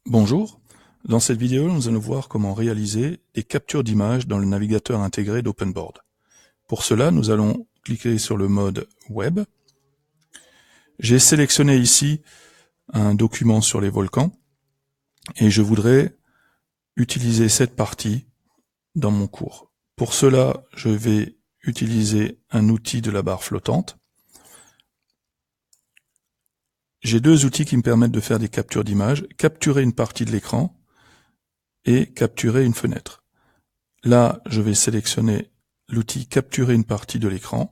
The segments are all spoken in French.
Bonjour, dans cette vidéo nous allons voir comment réaliser des captures d'images dans le navigateur intégré d'OpenBoard. Pour cela nous allons cliquer sur le mode Web. J'ai sélectionné ici un document sur les volcans et je voudrais utiliser cette partie dans mon cours. Pour cela je vais utiliser un outil de la barre flottante. J'ai deux outils qui me permettent de faire des captures d'images, capturer une partie de l'écran et capturer une fenêtre. Là, je vais sélectionner l'outil capturer une partie de l'écran.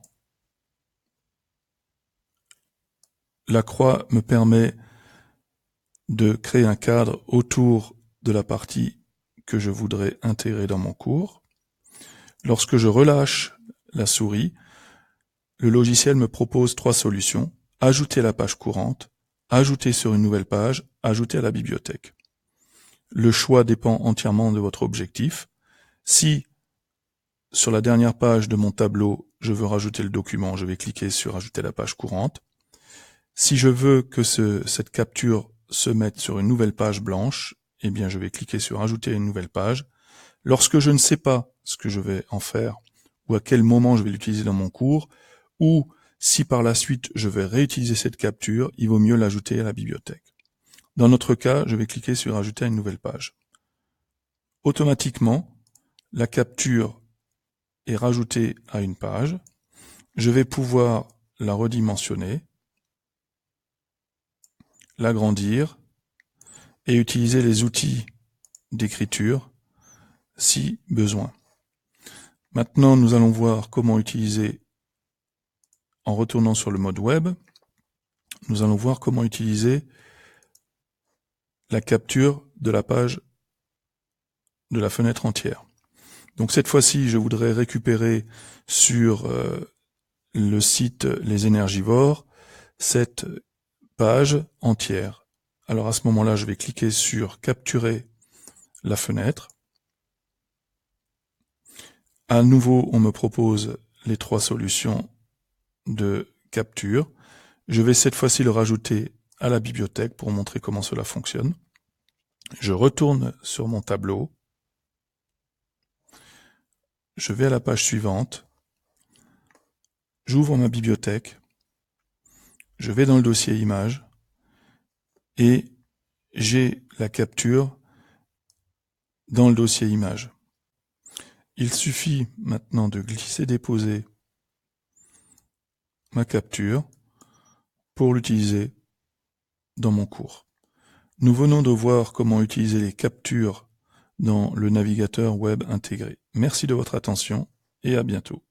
La croix me permet de créer un cadre autour de la partie que je voudrais intégrer dans mon cours. Lorsque je relâche la souris, le logiciel me propose trois solutions: ajouter à la page courante, ajouter sur une nouvelle page, ajouter à la bibliothèque. Le choix dépend entièrement de votre objectif. Si sur la dernière page de mon tableau, je veux rajouter le document, je vais cliquer sur ajouter à la page courante. Si je veux que cette capture se mette sur une nouvelle page blanche, eh bien je vais cliquer sur ajouter une nouvelle page. Lorsque je ne sais pas ce que je vais en faire ou à quel moment je vais l'utiliser dans mon cours, ou si par la suite je vais réutiliser cette capture, il vaut mieux l'ajouter à la bibliothèque. Dans notre cas, je vais cliquer sur ajouter à une nouvelle page. Automatiquement, la capture est rajoutée à une page. Je vais pouvoir la redimensionner, l'agrandir et utiliser les outils d'écriture si besoin. Maintenant, nous allons voir comment utiliser, en retournant sur le mode web, nous allons voir comment utiliser la capture de la page de la fenêtre entière. Donc cette fois-ci, je voudrais récupérer sur le site Les Énergivores cette page entière. Alors à ce moment-là, je vais cliquer sur capturer la fenêtre. À nouveau, on me propose les trois solutions de capture. Je vais cette fois-ci le rajouter à la bibliothèque pour montrer comment cela fonctionne. Je retourne sur mon tableau. Je vais à la page suivante. J'ouvre ma bibliothèque. Je vais dans le dossier images et j'ai la capture dans le dossier images. Il suffit maintenant de glisser-déposer ma capture pour l'utiliser dans mon cours. Nous venons de voir comment utiliser les captures dans le navigateur web intégré. Merci de votre attention et à bientôt.